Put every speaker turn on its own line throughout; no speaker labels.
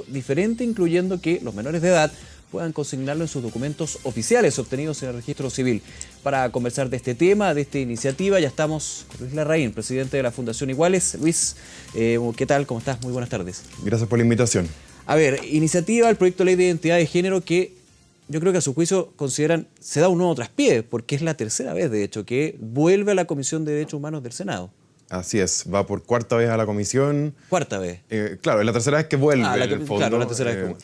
diferente, incluyendo que los menores de edad puedan consignarlo en sus documentos oficiales obtenidos en el registro civil. Para conversar de este tema, de esta iniciativa, ya estamos con Luis Larraín, presidente de la Fundación Iguales. Luis, ¿qué tal? ¿Cómo estás? Muy buenas tardes.
Gracias por la invitación.
A ver, iniciativa, el proyecto de ley de identidad de género que yo creo que a su juicio consideran se da un nuevo traspié, porque es la tercera vez, de hecho, que vuelve a la Comisión de Derechos Humanos del Senado.
Así es, va por cuarta vez a la comisión.
Cuarta vez.
Claro, es la tercera vez que vuelve, en el fondo.
Claro, la tercera vez que vuelve.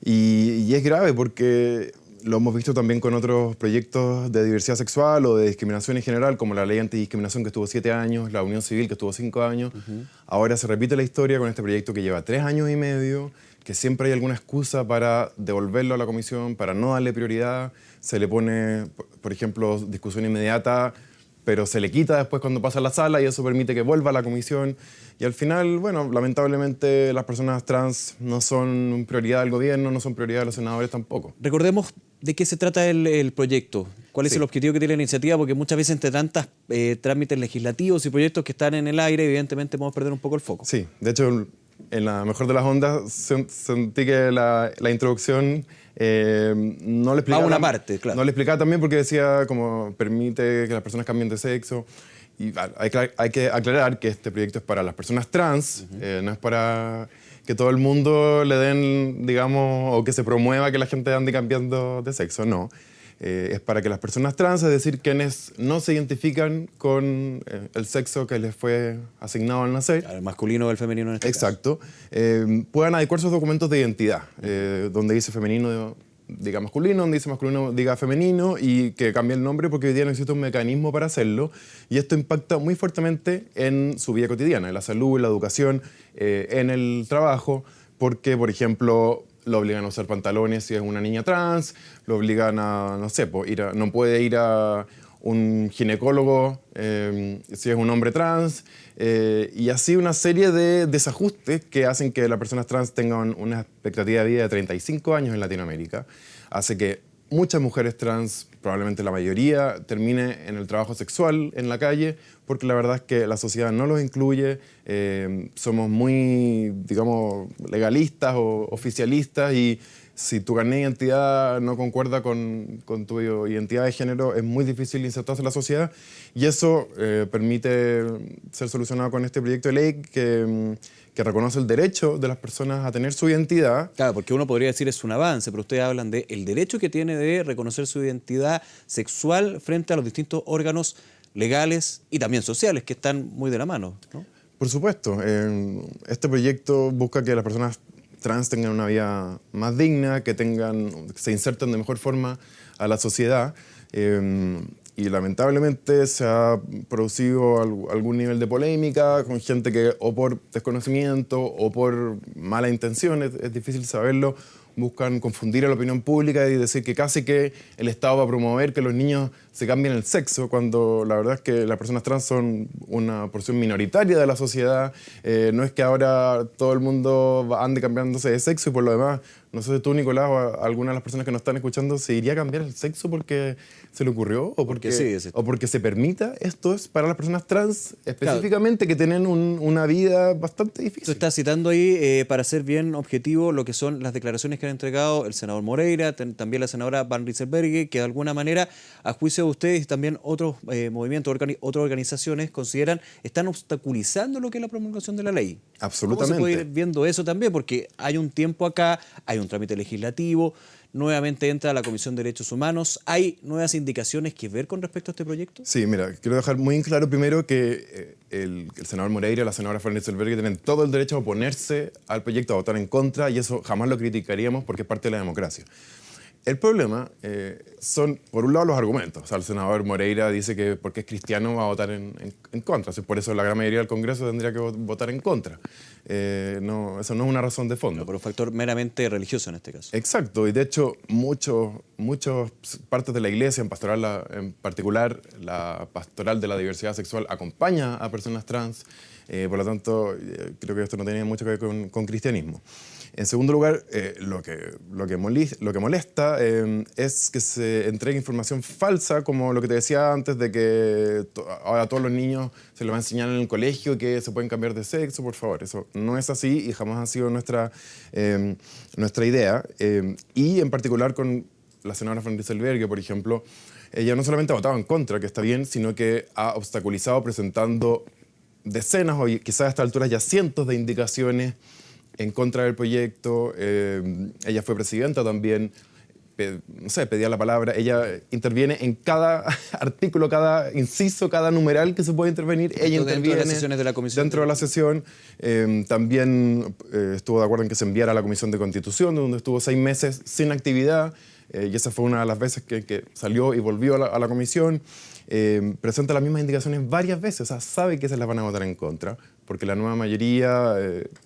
Y es grave porque lo hemos visto también con otros proyectos de diversidad sexual o de discriminación en general, como la ley antidiscriminación que estuvo 7 años, la unión civil que estuvo 5 años. Ahora se repite la historia con este proyecto que lleva 3 años y medio, que siempre hay alguna excusa para devolverlo a la comisión, para no darle prioridad. Se le pone, por ejemplo, discusión inmediata, pero se le quita después cuando pasa a la sala y eso permite que vuelva a la comisión. Y al final, bueno, lamentablemente las personas trans no son prioridad del gobierno, no son prioridad de los senadores tampoco.
Recordemos de qué se trata el proyecto, cuál es el objetivo que tiene la iniciativa, porque muchas veces entre tantos trámites legislativos y proyectos que están en el aire, evidentemente podemos perder un poco el foco.
Sí, de hecho, en la mejor de las ondas sentí que la introducción no le explicaba.
Una parte, claro.
No le explicaba también porque decía como permite que las personas cambien de sexo. Y hay que aclarar que este proyecto es para las personas trans, no es para que todo el mundo le den, digamos, o que se promueva que la gente ande cambiando de sexo, no. Es para que las personas trans, es decir, quienes no se identifican con el sexo que les fue asignado al nacer.
El masculino o el femenino en este
Exacto. Puedan adecuar sus documentos de identidad, donde dice femenino diga masculino, donde dice masculino diga femenino, y que cambie el nombre porque hoy día no existe un mecanismo para hacerlo, y esto impacta muy fuertemente en su vida cotidiana, en la salud, en la educación, en el trabajo, porque, por ejemplo, lo obligan a usar pantalones si es una niña trans, lo obligan a, no sé, no puede ir a un ginecólogo si es un hombre trans, y así una serie de desajustes que hacen que las personas trans tengan una expectativa de vida de 35 años en Latinoamérica. Hace que muchas mujeres trans, probablemente la mayoría, termine en el trabajo sexual en la calle, porque la verdad es que la sociedad no los incluye, somos muy, digamos, legalistas o oficialistas, y si tu carnet de identidad no concuerda con tu identidad de género, es muy difícil insertarse en la sociedad, y eso permite ser solucionado con este proyecto de ley que reconoce el derecho de las personas a tener su identidad.
Claro, porque uno podría decir es un avance, pero ustedes hablan del derecho que tiene de reconocer su identidad sexual frente a los distintos órganos legales y también sociales que están muy de la mano, ¿no?
Por supuesto. Este proyecto busca que las personas trans tengan una vida más digna, que se inserten de mejor forma a la sociedad. Y lamentablemente se ha producido algún nivel de polémica con gente que o por desconocimiento o por mala intención, es difícil saberlo, buscan confundir a la opinión pública y decir que casi que el Estado va a promover que los niños se cambien el sexo, cuando la verdad es que las personas trans son una porción minoritaria de la sociedad. No es que ahora todo el mundo ande cambiándose de sexo, y por lo demás, no sé si tú, Nicolás, o alguna de las personas que nos están escuchando, ¿se iría a cambiar el sexo porque se le ocurrió? ¿O porque se permita? Esto es para las personas trans específicamente, claro, que tienen una vida bastante difícil.
Tú estás citando ahí, para ser bien objetivo, lo que son las declaraciones que han entregado el senador Moreira, también la senadora Van Rieselberghe, que de alguna manera, a juicio de ustedes y también otros movimientos, otras organizaciones, están obstaculizando lo que es la promulgación de la ley.
Absolutamente.
¿Cómo se puede ir viendo eso también? Porque hay un tiempo acá, hay un trámite legislativo, nuevamente entra a la Comisión de Derechos Humanos. ¿Hay nuevas indicaciones que ver con respecto a este proyecto?
Sí, mira, quiero dejar muy en claro primero que el senador Moreira y la senadora Van Rieselberghe tienen todo el derecho a oponerse al proyecto, a votar en contra, y eso jamás lo criticaríamos porque es parte de la democracia. El problema son, por un lado, los argumentos. O sea, el senador Moreira dice que porque es cristiano va a votar en contra. O sea, por eso la gran mayoría del Congreso tendría que votar en contra. No, eso no es una razón de fondo.
No, por un factor meramente religioso en este caso.
Exacto. Y de hecho, muchas partes de la Iglesia, en particular la pastoral de la diversidad sexual, acompaña a personas trans. Por lo tanto, creo que esto no tiene mucho que ver con cristianismo. En segundo lugar, lo que molesta es que se entregue información falsa, como lo que te decía antes, de que ahora a todos los niños se les va a enseñar en el colegio que se pueden cambiar de sexo. Por favor, eso no es así y jamás ha sido nuestra idea. Y en particular con la senadora Van Rieselberghe, por ejemplo, ella no solamente ha votado en contra, que está bien, sino que ha obstaculizado presentando decenas o quizás a esta altura ya cientos de indicaciones en contra del proyecto. Ella fue presidenta también, no sé, pedía la palabra. Ella interviene en cada artículo, cada inciso, cada numeral que se puede intervenir. Ella interviene
dentro de las sesiones de la comisión.
Dentro de la sesión. También estuvo de acuerdo en que se enviara a la Comisión de Constitución, donde estuvo 6 meses sin actividad. Y esa fue una de las veces que salió y volvió a la comisión. Presenta las mismas indicaciones varias veces, o sea, sabe que se las van a votar en contra, porque la nueva mayoría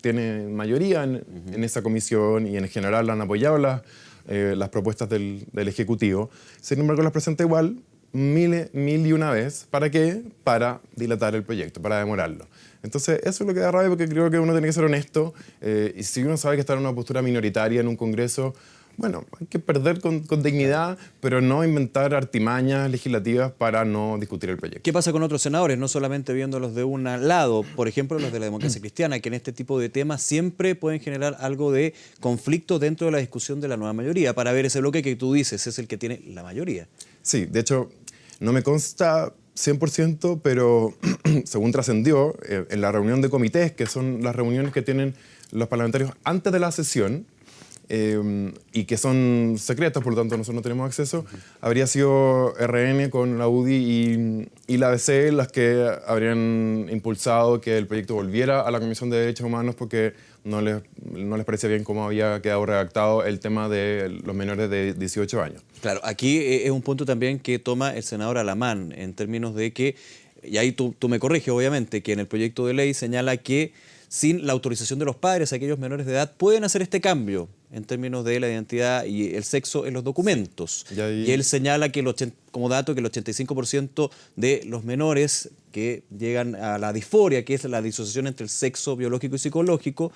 tiene mayoría en esa comisión y en general han apoyado las propuestas del Ejecutivo. Sin embargo, las presenta igual mil y una vez. ¿Para qué? Para dilatar el proyecto, para demorarlo. Entonces, eso es lo que da rabia, porque creo que uno tiene que ser honesto. Y si uno sabe que está en una postura minoritaria en un Congreso, bueno, hay que perder con dignidad, pero no inventar artimañas legislativas para no discutir el proyecto.
¿Qué pasa con otros senadores? No solamente viéndolos de un lado, por ejemplo, los de la democracia cristiana, que en este tipo de temas siempre pueden generar algo de conflicto dentro de la discusión de la nueva mayoría, para ver ese bloque que tú dices es el que tiene la mayoría.
Sí, de hecho, no me consta 100%, pero según trascendió, en la reunión de comités, que son las reuniones que tienen los parlamentarios antes de la sesión, y que son secretas, por lo tanto nosotros no tenemos acceso, habría sido RN con la UDI y la ADC las que habrían impulsado que el proyecto volviera a la Comisión de Derechos Humanos porque no les parecía bien cómo había quedado redactado el tema de los menores de 18 años.
Claro, aquí es un punto también que toma el senador Alamán, en términos de que, y ahí tú me corriges obviamente, que en el proyecto de ley señala que sin la autorización de los padres, aquellos menores de edad pueden hacer este cambio en términos de la identidad y el sexo en los documentos. Sí. Y él señala que como dato que el 85% de los menores que llegan a la disforia, que es la disociación entre el sexo biológico y psicológico,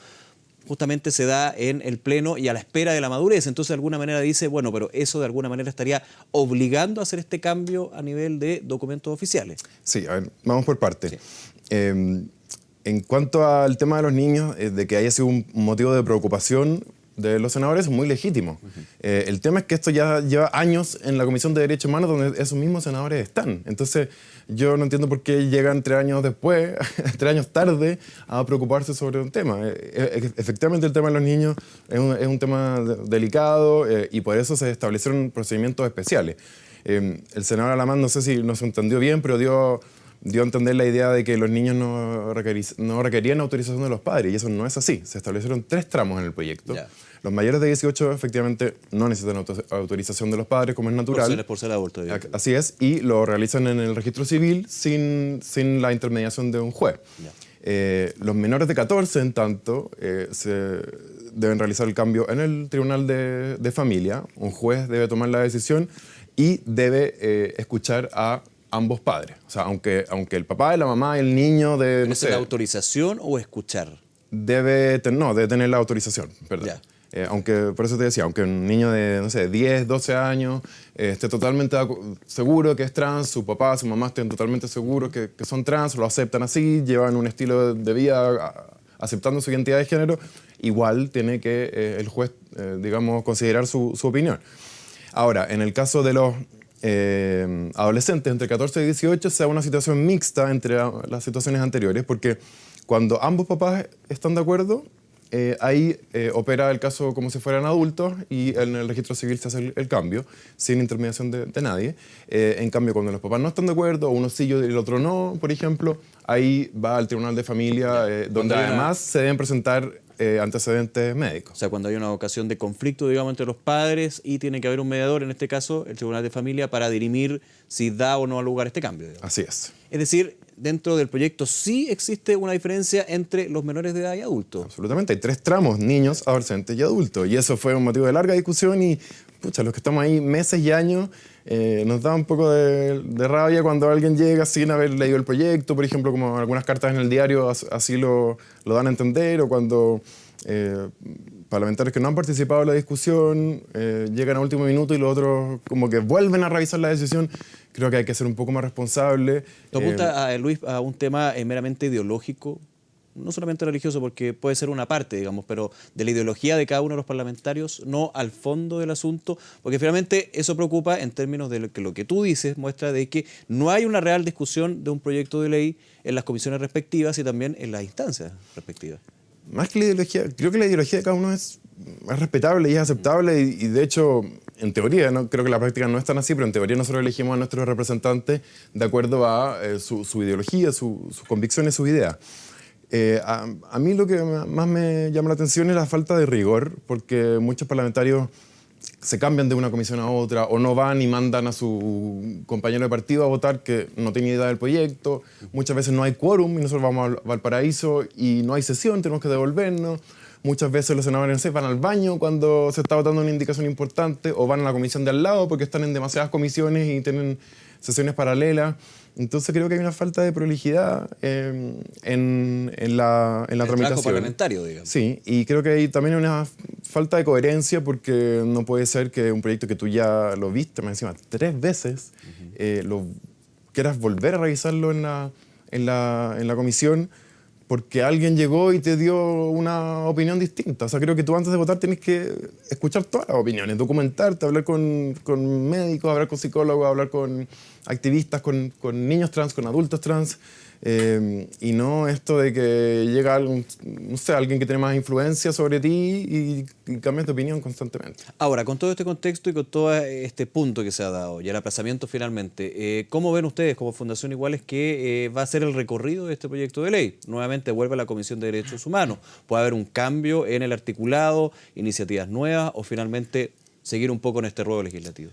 justamente se da en el pleno y a la espera de la madurez. Entonces, de alguna manera dice, bueno, pero eso de alguna manera estaría obligando a hacer este cambio a nivel de documentos oficiales.
Sí, a ver, vamos por partes. Sí. En cuanto al tema de los niños, de que haya sido un motivo de preocupación de los senadores, es muy legítimo. El tema es que esto ya lleva años en la Comisión de Derechos Humanos, donde esos mismos senadores están. Entonces, yo no entiendo por qué llegan 3 años después, 3 años tarde, a preocuparse sobre un tema. Efectivamente, el tema de los niños es un tema delicado y por eso se establecieron procedimientos especiales. El senador Alamán, no sé si nos entendió bien, pero dio a entender la idea de que los niños no requerían autorización de los padres, y eso no es así. Se establecieron 3 tramos en el proyecto. Yeah. Los mayores de 18 efectivamente no necesitan autorización de los padres, como es natural.
Por ser adulto.
Así es, y lo realizan en el registro civil sin la intermediación de un juez. Yeah. Los menores de 14, en tanto, se deben realizar el cambio en el Tribunal de Familia. Un juez debe tomar la decisión y debe escuchar a ambos padres. O sea, aunque el papá y la mamá y el niño de...
¿Es la autorización o escuchar?
Debe tener la autorización, perdón. Yeah. Aunque, por eso te decía, aunque un niño de, no sé, 10, 12 años esté totalmente seguro que es trans, su papá, su mamá estén totalmente seguros que son trans, lo aceptan así, llevan un estilo de vida aceptando su identidad de género, igual tiene que el juez, digamos, considerar su opinión. Ahora, en el caso de los adolescentes entre 14 y 18 se da una situación mixta entre las situaciones anteriores, porque cuando ambos papás están de acuerdo, ahí opera el caso como si fueran adultos y en el registro civil se hace el cambio sin intermediación de nadie. En cambio, cuando los papás no están de acuerdo, uno sí y el otro no, por ejemplo, ahí va al Tribunal de Familia, donde además se deben presentar antecedentes médicos.
O sea, cuando hay una ocasión de conflicto, digamos, entre los padres y tiene que haber un mediador, en este caso el Tribunal de Familia, para dirimir si da o no lugar este cambio. Digamos.
Así es.
Es decir, dentro del proyecto sí existe una diferencia entre los menores de edad y adultos.
Absolutamente, hay 3 tramos, niños, adolescentes y adultos. Y eso fue un motivo de larga discusión y, pucha, los que estamos ahí meses y años, nos da un poco de rabia cuando alguien llega sin haber leído el proyecto, por ejemplo, como algunas cartas en el diario así lo dan a entender, o cuando parlamentarios que no han participado en la discusión llegan a último minuto y los otros como que vuelven a revisar la decisión. Creo que hay que ser un poco más responsable.
¿Tú apunta, Luis, a un tema meramente ideológico? No solamente religioso, porque puede ser una parte, digamos, pero de la ideología de cada uno de los parlamentarios, no al fondo del asunto, porque finalmente eso preocupa en términos de lo que tú dices, muestra de que no hay una real discusión de un proyecto de ley en las comisiones respectivas y también en las instancias respectivas.
Más que la ideología, creo que la ideología de cada uno es respetable y es aceptable y de hecho, en teoría, no creo que la práctica no es tan así, pero en teoría nosotros elegimos a nuestros representantes de acuerdo a su ideología, sus convicciones, sus ideas. A mí lo que más me llama la atención es la falta de rigor, porque muchos parlamentarios se cambian de una comisión a otra o no van y mandan a su compañero de partido a votar que no tiene idea del proyecto. Muchas veces no hay quórum y nosotros vamos a Valparaíso y no hay sesión, tenemos que devolvernos. Muchas veces los senadores, no sé, van al baño cuando se está votando una indicación importante o van a la comisión de al lado porque están en demasiadas comisiones y tienen sesiones paralelas. Entonces creo que hay una falta de prolijidad en la tramitación.
Trabajo parlamentario, digamos.
Sí, y creo que hay también una falta de coherencia porque no puede ser que un proyecto que tú ya lo viste, más encima, 3 veces, lo quieras volver a revisarlo en la comisión porque alguien llegó y te dio una opinión distinta. O sea, creo que tú antes de votar tienes que escuchar todas las opiniones, documentarte, hablar con médicos, hablar con psicólogos, hablar con activistas, con niños trans, con adultos trans, y no esto de que llega alguien que tiene más influencia sobre ti y cambias de opinión constantemente.
Ahora, con todo este contexto y con todo este punto que se ha dado y el aplazamiento finalmente, ¿cómo ven ustedes como Fundación Iguales que va a ser el recorrido de este proyecto de ley? Nuevamente vuelve a la Comisión de Derechos Humanos. ¿Puede haber un cambio en el articulado, iniciativas nuevas o finalmente seguir un poco en este ruedo legislativo?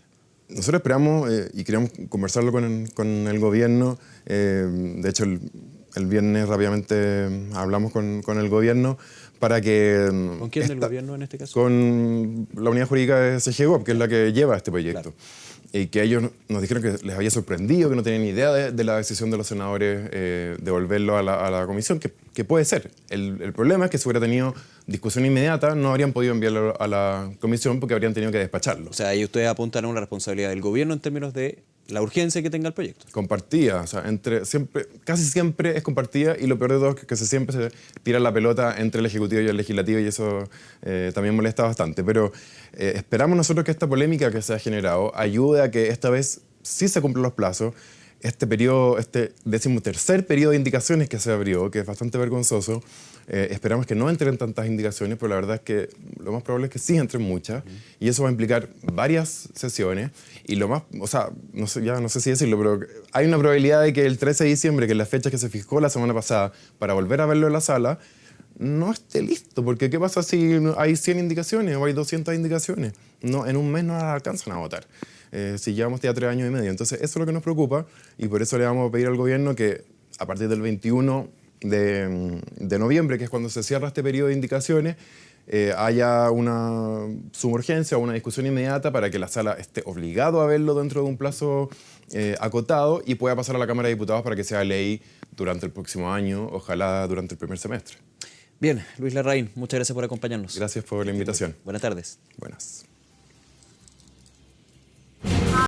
Nosotros esperamos y queríamos conversarlo con el gobierno. De hecho, el viernes rápidamente hablamos con el gobierno para que...
¿Con quién del gobierno en este caso?
Con la unidad jurídica de CGGOP, que es la que lleva este proyecto. Claro. Y que ellos nos dijeron que les había sorprendido, que no tenían ni idea de la decisión de los senadores de devolverlo a la comisión, que puede ser. El problema es que si hubiera tenido discusión inmediata, no habrían podido enviarlo a la comisión porque habrían tenido que despacharlo.
O sea, ahí ustedes apuntan a una responsabilidad del gobierno en términos de la urgencia que tenga el proyecto.
Compartida, o sea, casi siempre es compartida y lo peor de todo es que siempre se tira la pelota entre el Ejecutivo y el Legislativo y eso también molesta bastante. Pero esperamos nosotros que esta polémica que se ha generado ayude a que esta vez sí se cumplan los plazos. Este 13º periodo de indicaciones que se abrió, que es bastante vergonzoso, esperamos que no entren tantas indicaciones, pero la verdad es que lo más probable es que sí entren muchas, y eso va a implicar varias sesiones, y lo más, o sea, no sé si decirlo, pero hay una probabilidad de que el 13 de diciembre, que es la fecha que se fijó la semana pasada para volver a verlo en la sala, no esté listo, porque ¿qué pasa si hay 100 indicaciones o hay 200 indicaciones? No, en un mes no las alcanzan a votar. Si llevamos ya 3 años y medio. Entonces, eso es lo que nos preocupa y por eso le vamos a pedir al gobierno que a partir del 21 de noviembre, que es cuando se cierra este periodo de indicaciones, haya una suburgencia o una discusión inmediata para que la sala esté obligado a verlo dentro de un plazo acotado y pueda pasar a la Cámara de Diputados para que sea ley durante el próximo año, ojalá durante el primer semestre.
Bien, Luis Larraín, muchas gracias por acompañarnos.
Gracias por la invitación.
Buenas tardes.
Buenas.